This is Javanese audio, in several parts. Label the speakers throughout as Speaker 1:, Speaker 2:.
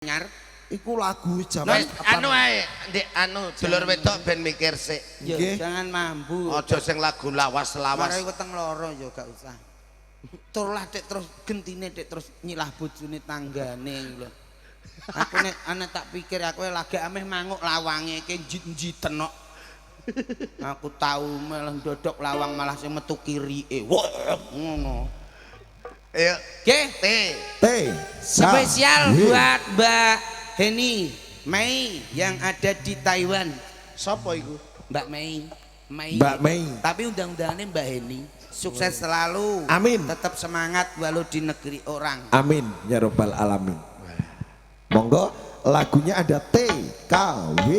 Speaker 1: Nyar
Speaker 2: iku lagu jaman
Speaker 1: anu ae ndek anu dulur wedok ben mikir sik.
Speaker 3: Jangan mambu.
Speaker 1: Aja sing lagu lawas-lawas.
Speaker 3: Mare weteng loro ya gak usah. Turlah tek terus gentine tek terus nyilah bojone tanggane lho. Aku nek ana tak pikir aku lagi ameh manguk lawange iki njit-njiten kok. Aku tahu malah ndodok lawang malah sing metu kirike. Ngono.
Speaker 1: Ayo,
Speaker 3: T spesial buat Mbak Heni Mei yang ada di Taiwan.
Speaker 1: Sopo iku?
Speaker 3: Mbak Mei.
Speaker 2: Mbak Mei.
Speaker 3: Tapi undang-undangannya Mbak Heni. Sukses selalu.
Speaker 2: Amin.
Speaker 3: Tetap semangat walau di negeri orang.
Speaker 2: Amin ya robbal alamin. Monggo lagunya ada TKW.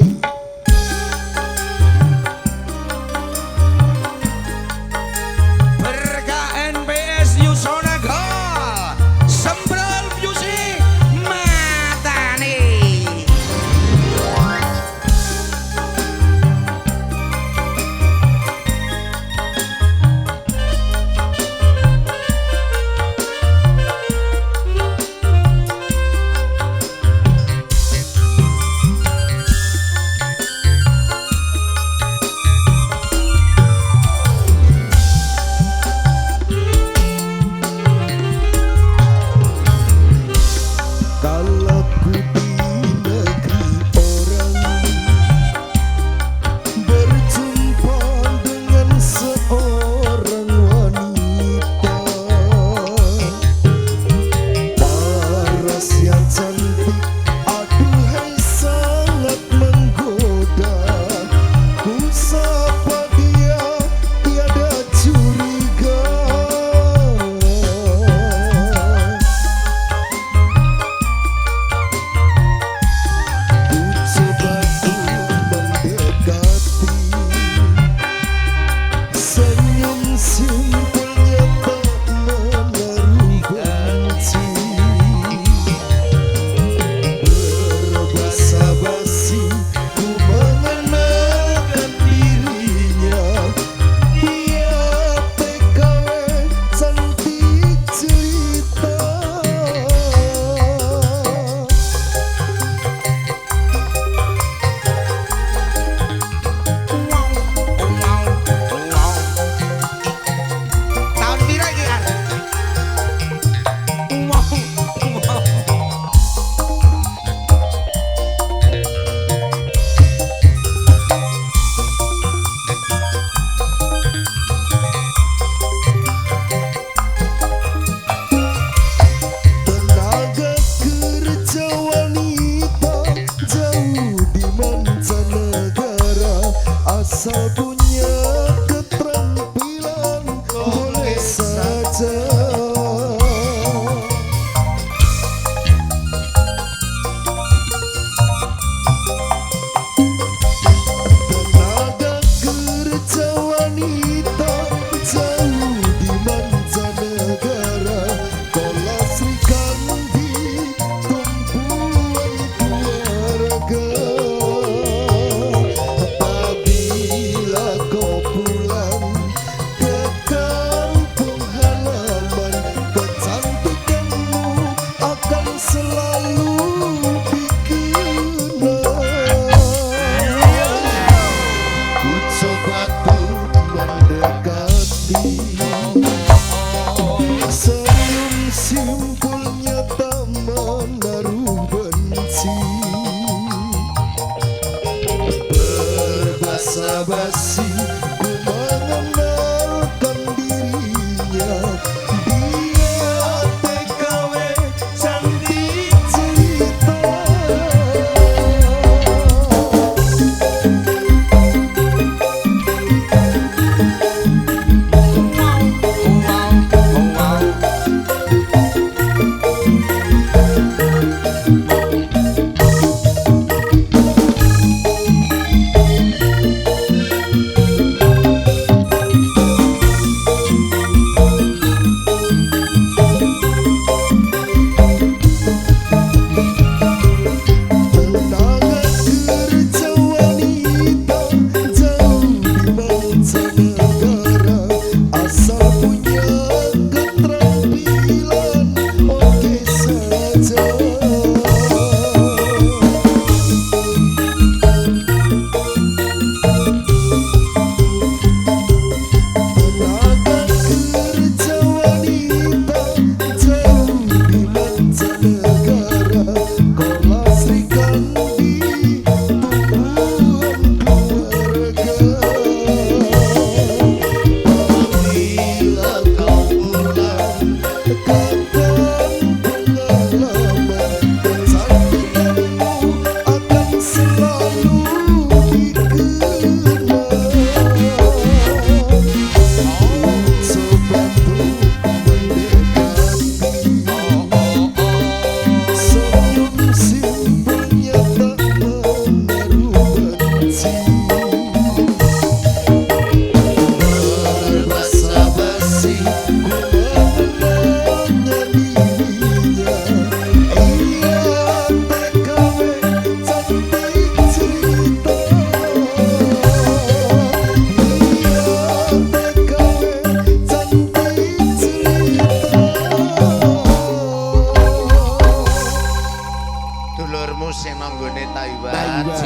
Speaker 1: dulurmu sing nang nggone Taiwan.
Speaker 2: Taiwan.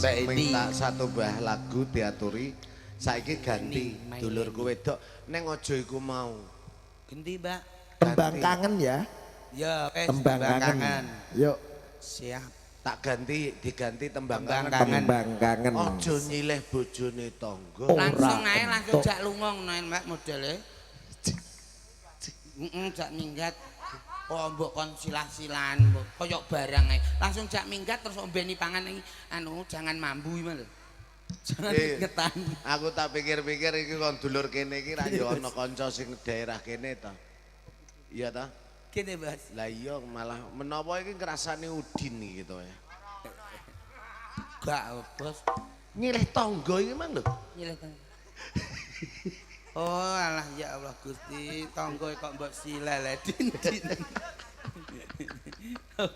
Speaker 1: Mbak
Speaker 3: Ini.
Speaker 1: minta satu buah lagu diaturi. Saiki ganti
Speaker 3: Ini,
Speaker 1: dulurku wedok ning aja iku mau.
Speaker 3: Ganti, Mbak.
Speaker 2: Tembang kangen ya.
Speaker 3: Ya, wes
Speaker 2: Tembang kangen. Yuk,
Speaker 3: Siap.
Speaker 1: Tak diganti tembang
Speaker 3: Tembang
Speaker 1: kangen.
Speaker 3: kangen.
Speaker 2: tembang kangen.
Speaker 1: Aja nyilih bojone tangga.
Speaker 2: Oh.
Speaker 3: Langsung
Speaker 2: Ora
Speaker 3: ae langsung
Speaker 2: entuk.
Speaker 3: jak lunga ngono Mbak modele. Jak minggat. Oh mbok kon silah-silan mbok koyo barang ae. Langsung jak minggat terus ombeni pangan iki anu jangan mambu iki lho. Jangan ketan.
Speaker 1: Aku tak pikir-pikir iki kon dulur kene iki ra yo ana kanca sing daerah kene ta. Iya ta?
Speaker 3: Kene Mas.
Speaker 1: Lah iya malah menapa iki ngrasani Udin iki to ya.
Speaker 3: Gak bos.
Speaker 1: Nyilih tangga iki mang lho.
Speaker 3: Nyilih tang. Oh alah ya Allah Gusti, tangga kok mbok silele din.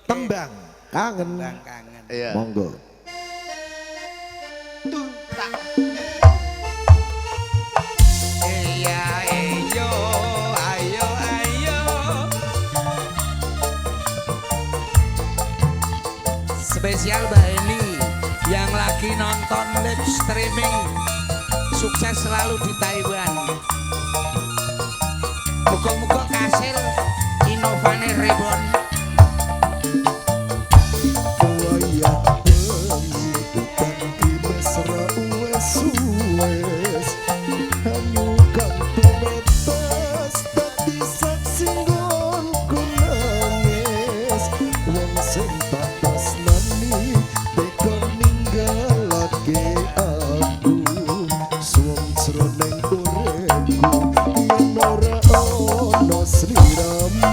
Speaker 2: Tembang kangen.
Speaker 3: Bang kangen.
Speaker 1: Iya.
Speaker 2: Monggo.
Speaker 1: Tuh tak
Speaker 3: Iya ayo ayo ayo. Spesial Mbak Eni yang lagi nonton live streaming. Sukses selalu di Taiwan. Muga-muga kasil inovane Rebon.
Speaker 2: Wayah bengi ganti mesra wes hanyukan tumetes dadi saksi nggonku nangis wong sing tak tresnani teka ninggalake aku suwung jroning uripku yen ora ono sliramu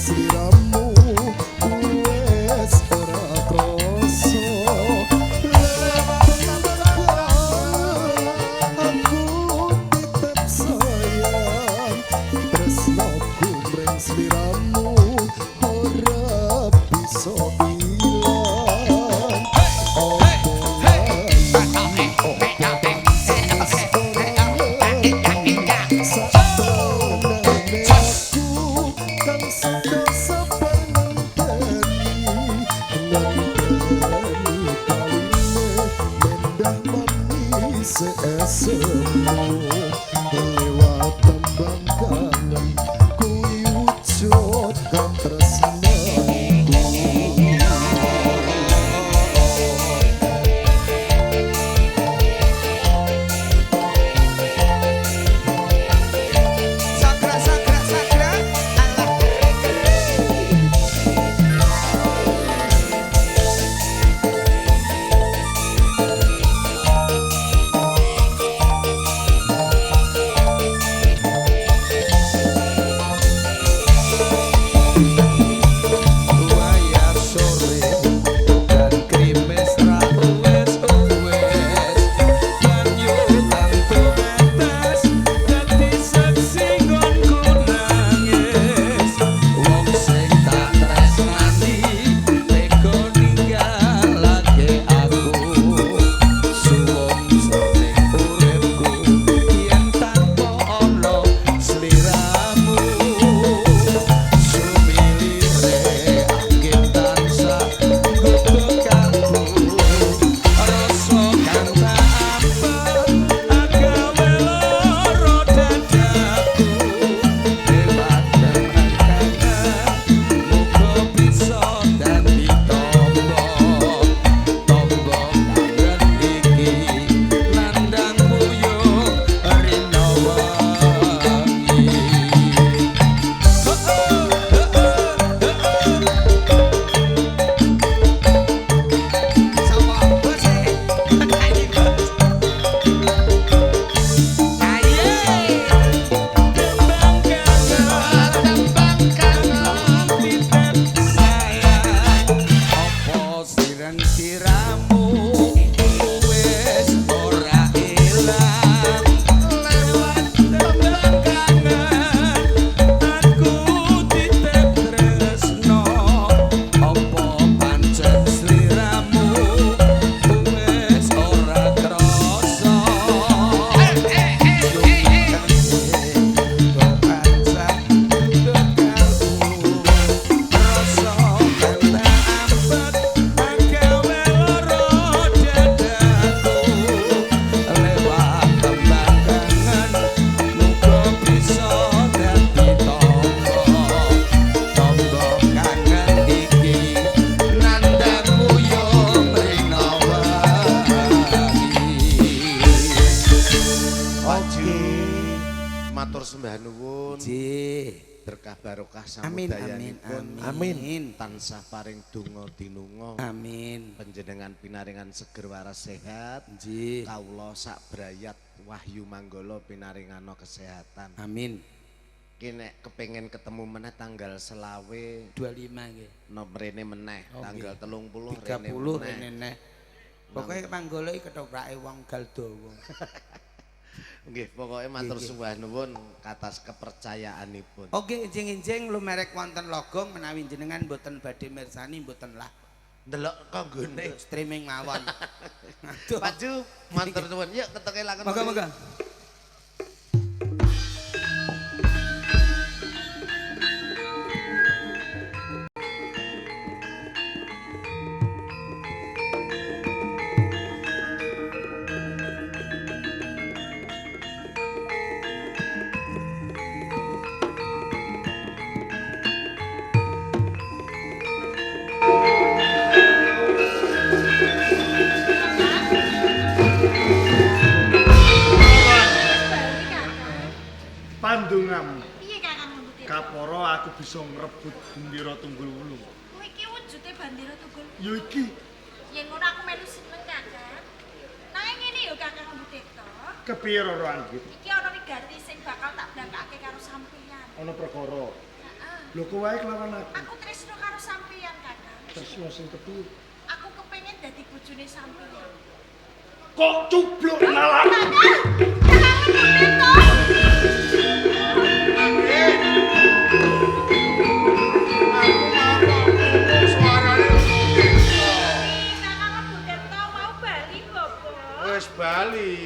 Speaker 2: Sliramu wes ora kroso aku tetep sayang tresnoku mreng sliramu ora bisa ilang opo lewat tembang kangen kuwi wujud tresnaku.
Speaker 3: Sakra sakra sakra Allah
Speaker 1: matur sembah nuwun.
Speaker 3: Nggih.
Speaker 1: Berkah barokah
Speaker 3: Amin,
Speaker 1: samudayanipun.
Speaker 3: amin.
Speaker 1: Tansah paring donga dinunga.
Speaker 3: Amin.
Speaker 1: Panjenengan pinaringan seger waras sehat.
Speaker 3: Nggih.
Speaker 1: Kawula sak brayat wahyu manggala pinaringana kesehatan.
Speaker 3: Amin.
Speaker 1: Ki nek kepengin ketemu meneh tanggal selawe
Speaker 3: 25 nggih.
Speaker 1: no mrene meneh
Speaker 3: Oh,
Speaker 1: tanggal 30
Speaker 3: 30
Speaker 1: rene
Speaker 3: rene neh. Pokoke manggala iki kethoprake wong Galdawa.
Speaker 1: Nggih, pokoke matur sembah nuwun atas kepercayaanipun.
Speaker 3: Oke, enjing-enjing lumerek wonten logong menawi jenengan mboten badhe mirsani mboten lah.
Speaker 1: Delok kanggone
Speaker 3: Streaming mawon. Aduh.
Speaker 1: Maju, matur nuwun. Yuk keteke lakon.
Speaker 3: Moga-moga.
Speaker 4: Pandungamu
Speaker 5: Piye Kakang Lembut?
Speaker 4: kaporo aku bisa ngrebut bendera Tunggul Wulu.
Speaker 5: Kowe iki wujude bandera Tunggul.
Speaker 4: Yo iki
Speaker 5: Yen ngono aku melu seneng Kakang. Nanging ngene yo Kakang Lembut to.
Speaker 4: kepiye Roro Anggit?
Speaker 5: Iki ana wigati sing bakal tak blangkake karo sampeyan.
Speaker 4: Ana perkara.
Speaker 5: Heeh.
Speaker 4: Lho kowe wae kelawan aku.
Speaker 5: Aku tresno karo sampeyan Kakang.
Speaker 4: Tresno sing kepiye?
Speaker 5: Aku kepengin dadi bojone sampeyan.
Speaker 4: Kok cubluk nalar?
Speaker 5: Kakang! Kakang Lembut to. Kakang Lembut to mau bali Bobo.
Speaker 4: Wis bali.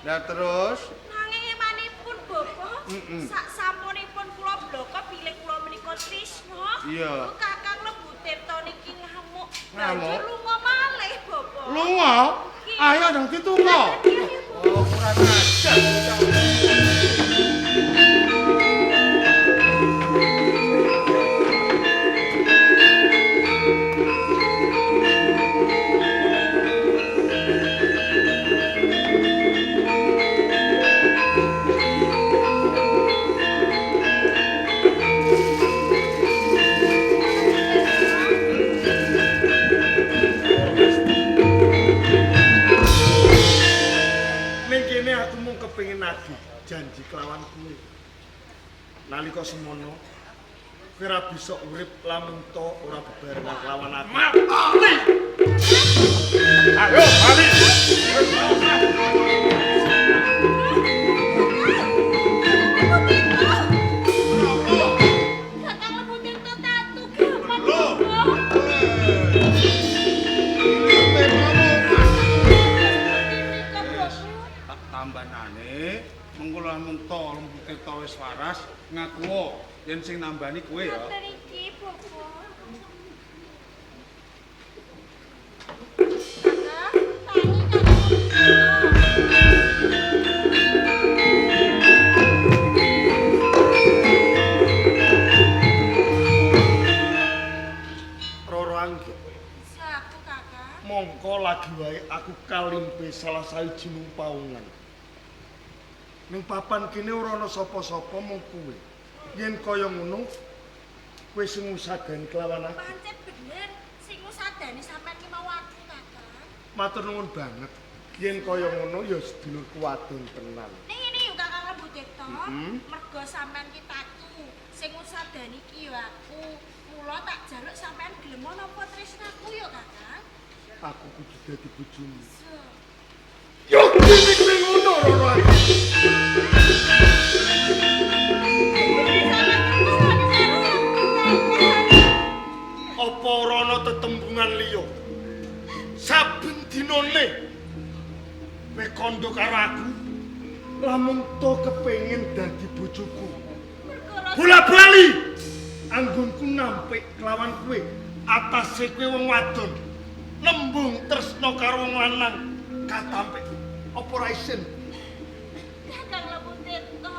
Speaker 4: Lah terus
Speaker 5: Nanging emanipun Bapak, sak sampunipun kula bloko bilih kula menika tresna.
Speaker 4: Iya.
Speaker 5: Kakang Lembut Tirta niki ngamuk.
Speaker 4: Ngamuk?
Speaker 5: Banjur lunga malih Bapak.
Speaker 4: lunga. Ayo dong ditunggu. Oh, kurang ajar. Ning kene aku mung kepengin nagih janji kelawan kuwi. Nalika semono kowe ora bisa urip lamun to ora bebarengan kelawan aku. Ayo, bali.
Speaker 5: Kakang Lembut Tirta tatu gaman. Bapak. Nika Bapak.
Speaker 4: Tak tambanane mengko lamun to Lembut Tirta wis waras ngaku yen sing nambani kowe ya.
Speaker 5: Ngoten iki Bapak. Kakang,
Speaker 4: Roro Anggit.
Speaker 5: saku Kakang.
Speaker 4: Mongko lagi wae aku kalimpe salah sawijining paungan. Ning papan kene ora ana sapa-sapa mung kowe. Yen kaya ngono kowe sing ngusadani kelawan aku.
Speaker 5: Pancet bener sing ngusadani sampean ki mau aku Kakang.
Speaker 4: Matur nuwun banget. Yen kaya ngono ya sedulurku wadon tenan.
Speaker 5: Ning ini yo Kakang Lembut Tirta, mergo sampean ki tatu, sing ngusadani ki yo aku. Mula tak jaluk sampean gelem napa tresnaku yo Kakang.
Speaker 4: Aku kudu dadi bojomu.
Speaker 5: So.
Speaker 4: Yo kene ngono Roro Anggit. Apa ora ana tetembungan liya? Saben dinane kowe kandha karo aku lamun to kepengin dadi bojoku. Bola-bali anggonku nampik kelawan kowe atase kowe wong wadon. Nembung tresna karo wong lanang katampik. Apa ora isin?
Speaker 5: Kakang Lembut Tirta,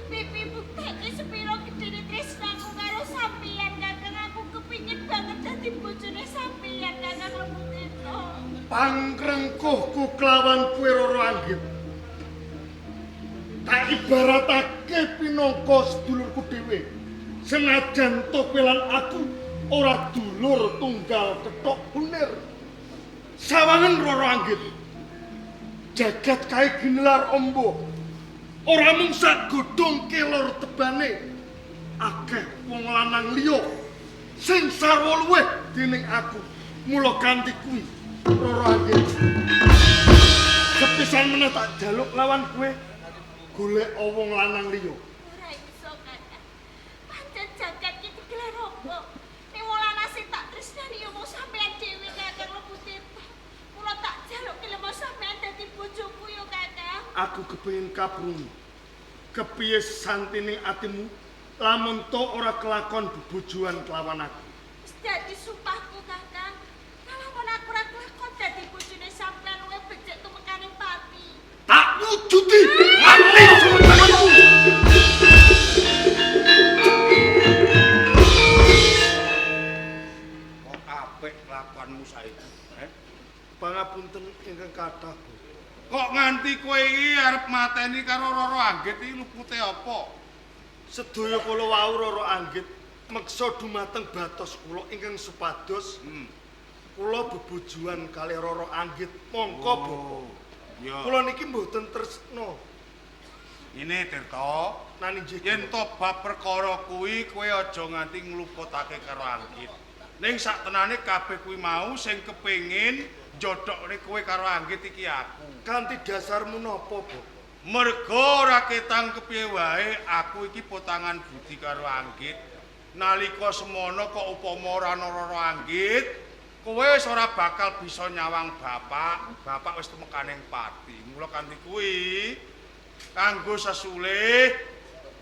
Speaker 5: pipi buktene sepiro gedene tresnaku karo sampeyan Kakang. Aku kepingin banget dadi bojone sampeyan Kakang Lembut Tirta.
Speaker 4: Pangkrengkuhku kelawan kowe Roro Anggit. tak ibaratake pinangka sedulurku dhewe. Senajan to kowe lan aku ora dulur tunggal kethok kunir. Sawangen Roro Anggit. Jagat kae ginelar ombo. Ora mung sak godhong kelor tebane. Akeh wong lanang liya sing sarwa luwih dening aku. Mula kanthi kuwi Roro Anggit. Sepisan meneh tak jaluk lawan kowe golek wong lanang liya.
Speaker 5: Ora iso, Kakang. Pancen jagat iki digelar apa? Ning wolana sing tak tresnani yo mung sampean dhewe, Kakang Lebutirta. Mula tak jaluk kelemo sampean dadi bojoku yo, Kakang.
Speaker 4: Aku kepengin kaprungu. Kepiye santining atimu lamun to ora kelakon bebojoan kelawan aku.
Speaker 5: Wis dadi sumpahku, Kakang. Lamun aku ora kelakon dadi bojone sampean luwih becik tumekaning pati.
Speaker 4: Tak wujuti mati sumpahku.
Speaker 6: Kok apik kelakuanmu saiki?
Speaker 4: Pangapunten ingkang kathah.
Speaker 6: Kok nganti kowe iki arep mateni karo Roro Anggit iki lupute apa?
Speaker 4: Sedaya kula wau Roro Anggit meksa dumateng batos kula ingkang supados kula bebojoan kalih Roro Anggit mongko Bapak.
Speaker 6: Ya.
Speaker 4: Kula niki mboten tresna.
Speaker 6: Ini Tirta,
Speaker 4: Nani nggih.
Speaker 6: yen to bab perkara kuwi kowe aja nganti ngluputake karo Anggit. Ning saktenane kabeh kuwi mau sing kepengin njodhokne kowe karo Anggit iki aku.
Speaker 4: Kanthi dasarmu napa, Bapak?
Speaker 6: Merga ora ketang kepiye wae aku iki potangan budi karo Anggit. Nalika semono kok upama ora ana Roro Anggit, kowe wis ora bakal bisa nyawang bapak. Bapak wis tumekaning pati. Mula kanthi kuwi kanggo sesulih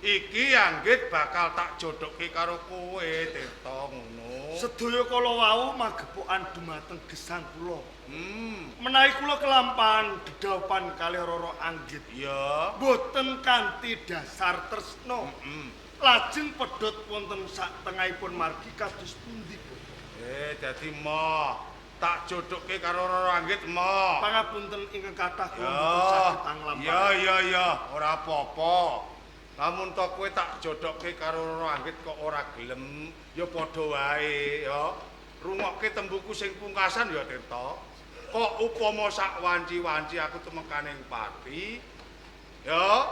Speaker 6: iki Anggit bakal tak jodhokke karo kowe, Tirta ngono.
Speaker 4: Sedaya kala wau magepokan dumateng gesang kula. Menawi kula kelampahan dedaupan kalih Roro Anggit.
Speaker 6: Ya.
Speaker 4: Boten kanthi dasar tresna. Lajeng pedhot wonten satengahipun margi kados pundi, Bapak?
Speaker 6: Dadi mo tak jodhokke karo Roro Anggit mo.
Speaker 4: Pangapunten ingkang kathah kula
Speaker 6: Ya,
Speaker 4: mboten saged anglampahan.
Speaker 6: ya, ora apa-apa. Lamun to kowe tak jodhokke karo Roro Anggit kok ora gelem, ya padha wae ya. Rungokke tembuku sing pungkasan ya Tirta. Kok upama sak wanci-wanci aku tumekaning pati, ya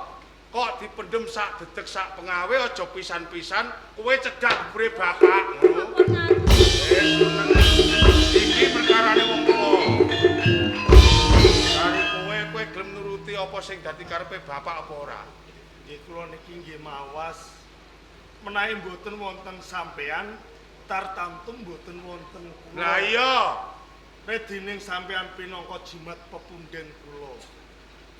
Speaker 6: kok dipendhem sak dedeg sak pengawe aja pisan-pisan kowe cedhak bure bapak ngono.
Speaker 5: Ampun ngatur.
Speaker 6: Iki perkarane wong tuwa. Kari kowe gelem nuruti apa sing dadi karepe bapak apa ora?
Speaker 4: Nggih kula niki nggih mawas menawi mboten wonten sampean tartamtu mboten wonten kula.
Speaker 6: Lah iya.
Speaker 4: Redining sampean pinangka jimat pepunden kula.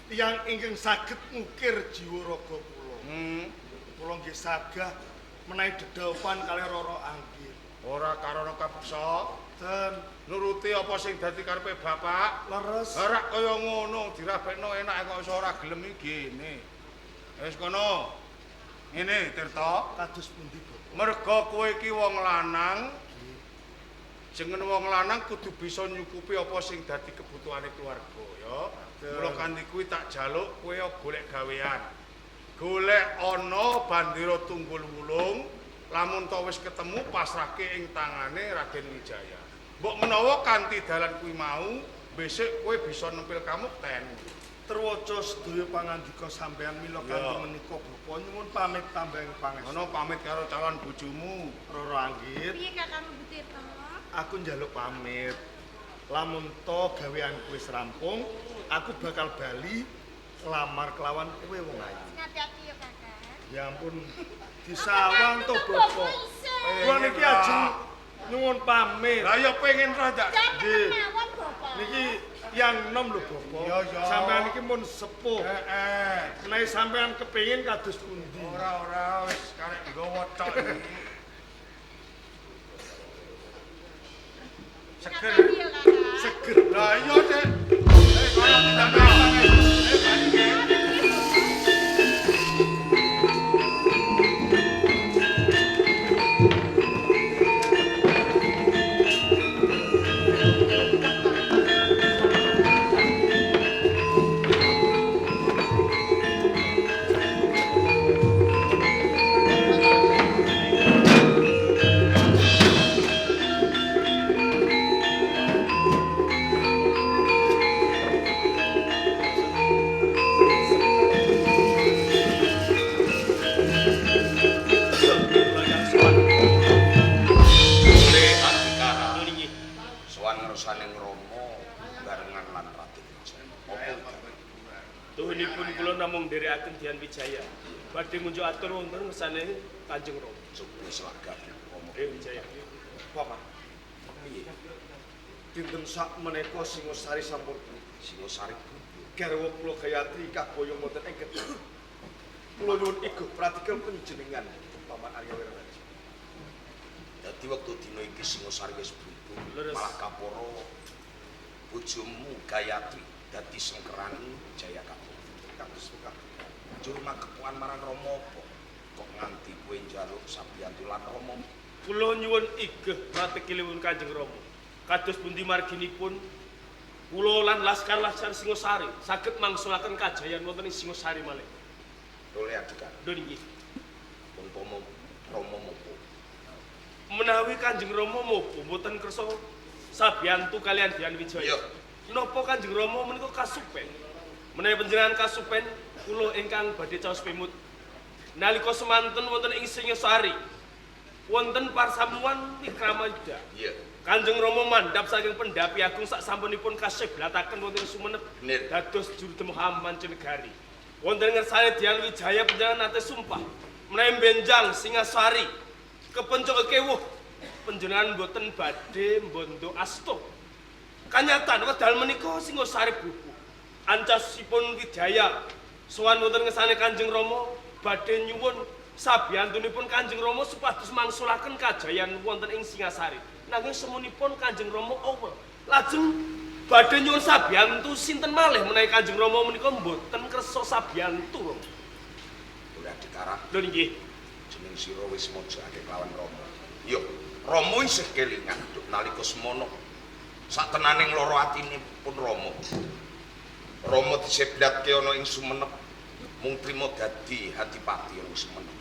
Speaker 4: Tiyang ingkang saged ngukir jiwa raga kula. Kula nggih sagah menawi dedaupan kalih Roro Anggit.
Speaker 6: Ora karana kapeksa,
Speaker 4: Den
Speaker 6: nuruti apa sing dadi karepe bapak.
Speaker 4: leres.
Speaker 6: Ora kaya ngono, dirabekno enak kok iso ora gelem iki ngene. Wis kono. Ngene Tirta,
Speaker 4: Kados pundi, Bapak?
Speaker 6: merga kowe iki wong lanang. Jeneng wong lanang kudu bisa nyukupi apa sing dadi kebutuhane keluarga ya. Mula kanthi kuwi tak jaluk kowe golek gawean. Golek ana bandera tunggul wulung, lamun to wis ketemu pasrahke ing tangane Raden Wijaya. Mbok menawa kanthi dalan kuwi mau, besok kowe bisa nempil kamukten.
Speaker 4: Terwaca sedaya pangandika sampean mila kanthi menika Bapak nyuwun pamit tambahing pangestu.
Speaker 6: Ana pamit karo calon bojomu.
Speaker 4: Roro Anggit,
Speaker 5: Piye Kakang Lebutirta?
Speaker 4: aku njaluk pamit. Lamun to gaweanku wis rampung, aku bakal bali lamar kelawan kowe wong ayu.
Speaker 5: Ngati-ati ya, Kakang.
Speaker 4: Ya ampun, disawang to Bapak. Kula niki ajeng nyuwun pamit.
Speaker 6: Lah ya pengen ra ndak?
Speaker 4: Nggih.
Speaker 5: Mawon, Bapak.
Speaker 4: Niki yang nom lho Bapak.
Speaker 6: Iya, iya.
Speaker 4: Sampean iki mun sepuh.
Speaker 6: Heeh.
Speaker 4: Menawi sampean kepengin kados pundi?
Speaker 6: Ora wis karek nggawa tok iki. Seger.
Speaker 5: Ngati-ati ya, Kakang.
Speaker 4: Seger.
Speaker 6: Lah iya, Dek. Kaya tidak nang. Balik.
Speaker 7: nedahaken Dian Wijaya. Badhe ngunjuk atur wonten ngersane Kanjeng Rama.
Speaker 6: Coba selagap Rama.
Speaker 7: Wijaya.
Speaker 6: Paman. Piye? Dinten sak menika Singosari sampun Singosari garwa kula Gayatri kaboyong wonten ing Kediri. Kula nyuwun iku pratikel panjenengan Paman Arya Wiraraja. Dadi wektu dina iki Singosari wis buntu malah kaporo bojomu Gayatri dadi sengkerani Jaya Kapur. Kados mekaten. Njur makepuan marang Rama apa? Kok nganti kowe njaluk sabiyantu lan Rama?
Speaker 7: Kula nyuwun igeh pratikilipun Kanjeng Rama. Kados pundi marginipun kula lan laskar-laskar Singosari saged mangsulaken kajayan wonten ing Singosari malih.
Speaker 6: Oleh adegan.
Speaker 7: Lho nggih.
Speaker 6: Umpama Rama mopo.
Speaker 7: Menawi Kanjeng Rama mopo mboten kersa sabiyantu kalian Dian Wijaya. Napa Kanjeng Rama menika kasupen? Menawi panjenengan kasupen kula ingkang badhe caos pemut. Nalika semanten wonten ing Singosari wonten parsamuan Wikramajaya.
Speaker 6: Iya.
Speaker 7: Kanjeng Rama mandhap saking Pendapi Agung sak sampunipun kaseblataken wonten Sumenep dados juru Mancanegari. Wonten ngersane Dian Wijaya panjenengan nate sumpah menawi benjang Singasari kepencok kewuh panjenengan boten badhe mbondo asta. Kanyatan wedal menika Singosari buku. Ancasipun Wijaya sowan wonten ngersane Kanjeng Rama badhe nyuwun sabiyantunipun Kanjeng Rama supados mangsulaken kajayan wonten ing Singasari. Nanging semunipun Kanjeng Rama awel. Lajeng badhe nyuwun sabiyantu sinten malih menawi Kanjeng Rama menika mboten kersa sabiyantu.
Speaker 6: Ora dikarang.
Speaker 7: Lho nggih.
Speaker 6: Jeneng sira wis mojake kelawan Rama. Yo, Rama isih kelingan nduk nalika semono. Satenaning lara atinipun Rama. Rama diseblatke ana ing Sumenep mung trima dadi Hadipati ing Sumenep.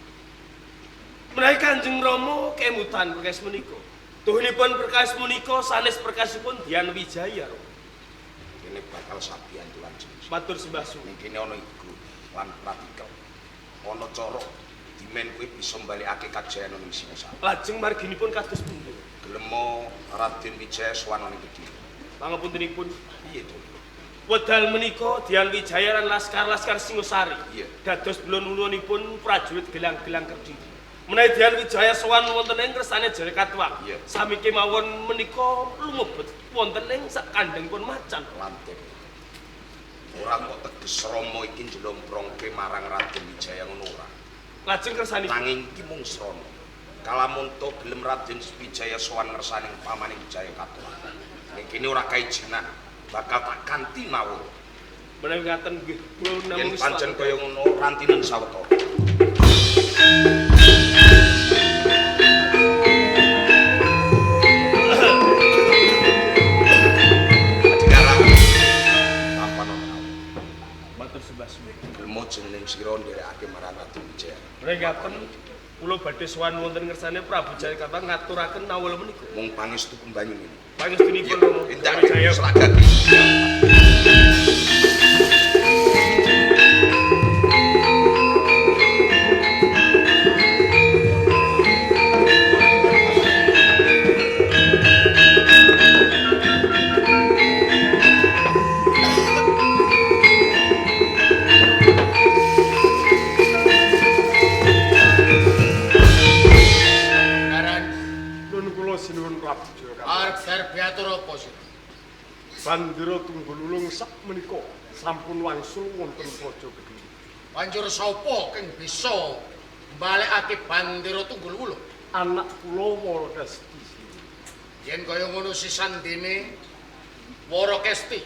Speaker 7: Menawi Kanjeng Rama kemutan perkawis menika. Tuhunipun perkawis menika sanes perkawisipun Dian Wijaya.
Speaker 6: Kene bakal sabiyantu lan jeneng.
Speaker 7: Matur sembah suwun.
Speaker 6: Kene ana iku lan pratikel. Ana cara dimen kuwi bisa mbalikake kajayan ing Singosari.
Speaker 7: Lajeng marginipun kados pundi?
Speaker 6: Gelemo Raden Wijaya sowan ing Kediri.
Speaker 7: Pangapuntenipun
Speaker 6: Piye to?
Speaker 7: wedal menika Dian Wijaya lan laskar-laskar Singosari
Speaker 6: Iya.
Speaker 7: dados ulun-ulunipun prajurit gelang-gelang Kediri. Menawi Dian Wijaya sowan wonten ing kersane Jaya Katwang,
Speaker 6: Iya.
Speaker 7: sami kemawon menika lumebet wonten ing sak kandhengipun macan.
Speaker 6: Lantip. Ora kok teges Rama iki njlomprongke marang Raden Wijaya ngono ora.
Speaker 7: Lajeng kersanipun
Speaker 6: Nanging iki mung srana. Kalamunta gelem Raden Wijaya sowan ngersaning pamaning Jaya Katwang. Ning kene ora kaijenan, bakal tak kanthi nawuh.
Speaker 7: menawi ngaten nggih kula
Speaker 6: Yen
Speaker 7: namung
Speaker 6: pancen kaya ngono rantinen sawetara.
Speaker 7: matur sembah suwun.
Speaker 6: Gelmo jeneng sira nderekake marang Raden Wijaya.
Speaker 7: Menawi ngaten kula badhe sowan wonten ngersane Prabu Jaya Katwang ngaturaken nawuh menika.
Speaker 6: Mung pangestu kembanyu ini.
Speaker 7: Pangestunipun Rama
Speaker 6: Endak
Speaker 7: Wijaya.
Speaker 6: selagak.
Speaker 4: Nun kula sinuwun Prabu Jaya.
Speaker 8: Arep serbiatur apa sih?
Speaker 4: Bandira Tunggululung sak menika sampun wangsul wonten Praja Kediri.
Speaker 8: Banjur sapa kang bisa mbalekake bandira Tunggul-Wulung?
Speaker 4: Anak kula Warakesti.
Speaker 8: Yen kaya ngono sisandene Warakesti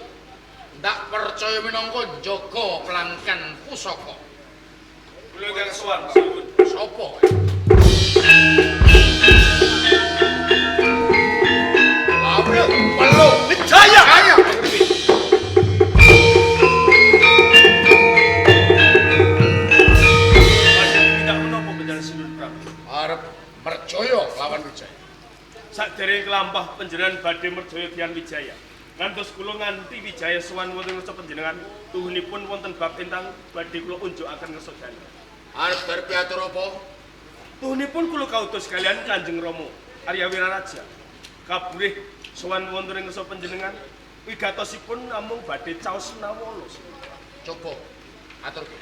Speaker 8: ndak percaya minangka njaga pelangkan pusaka.
Speaker 7: Kula ingkang sowan suwun.
Speaker 8: Sapa? Lawe Pelu Wijaya. Kaya.
Speaker 7: Panjenengan tidak menapa panjenengan Sinun Prabu.
Speaker 8: Arep percaya lawan Wijaya.
Speaker 7: Sakdereng kelampah panjenengan badhe merjaya Dian Wijaya. Ngantos kula nganti Wijaya sowan wonten ngersa panjenengan tuhunipun wonten bab ingkang badhe kula unjukaken ngersa jane.
Speaker 8: Arep berpiatur apa?
Speaker 7: Tuhunipun kula kautus kalian Kanjeng Rama Arya Wiraraja. Kaburih sowan wonten ing ngersa panjenengan wigatosipun namung badhe caos nawala.
Speaker 8: Coba aturke.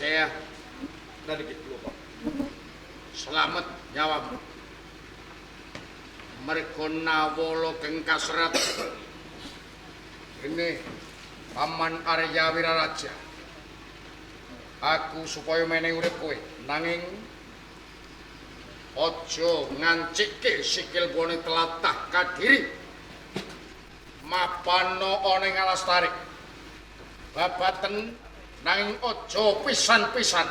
Speaker 8: Wijaya,
Speaker 7: Naliki kula, Pak.
Speaker 8: selamat nyawamu. Mergo nawala keng kasrat. Ini Paman Arya Wiraraja. Aku supaya menehi urip kowe, nanging aja ngancike sikil bone telatah Kadiri. Mapano ana ing Alastari. Babaten nanging aja pisan-pisan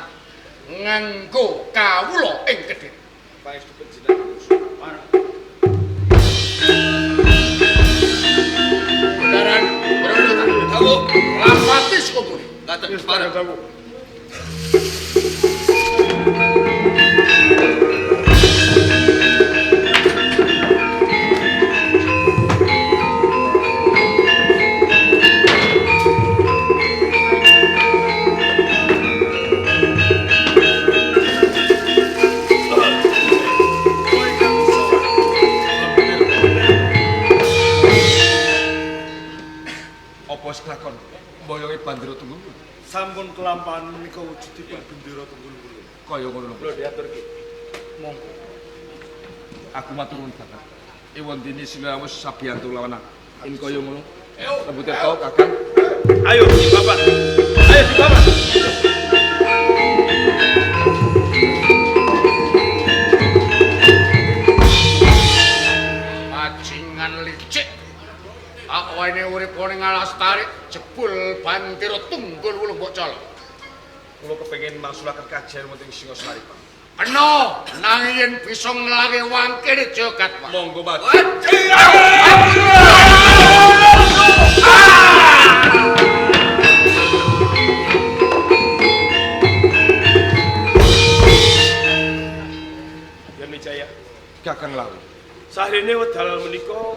Speaker 8: nganggo kawula ing Kediri.
Speaker 7: Paestu panjenengan.
Speaker 8: Kendaraan berodotan.
Speaker 7: Dawu,
Speaker 8: Lapati sekubur.
Speaker 7: ngaten parang.
Speaker 9: Apa wis kelakon? Mboyonge bandara Tunggul.
Speaker 4: Sampun kelampahan menika wujudipun bendera Tunggul-Wulung.
Speaker 9: Kaya ngono lho.
Speaker 7: Kula diaturke.
Speaker 4: Monggo.
Speaker 9: Aku matur nuwun banget. Ewondene sila wis sabiyantu lawan aku. In kaya ngono. Lembut tau Kakang.
Speaker 7: Ayo di Bapak. Ayo di Bapak.
Speaker 8: Bajingan licik. Awane urip ning Alastari jebul Bandara Tunggul-Wulung mbok colok.
Speaker 9: Kula kepengin mangsulaken kajian wonten ing Singasari, Pak.
Speaker 8: Kena nanging yen bisa nglawe wangkene jagat, Pak.
Speaker 9: Monggo, Pak.
Speaker 7: Yen Wijaya.
Speaker 9: Kakang Lawu.
Speaker 7: Sahrene wedal menika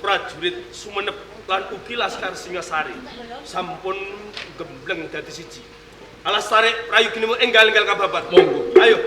Speaker 7: prajurit Sumenep lan ugi Laskar Singasari sampun gembleng dadi siji. Alastari prayogine enggal-enggal kababar.
Speaker 9: Monggo.
Speaker 7: Ayo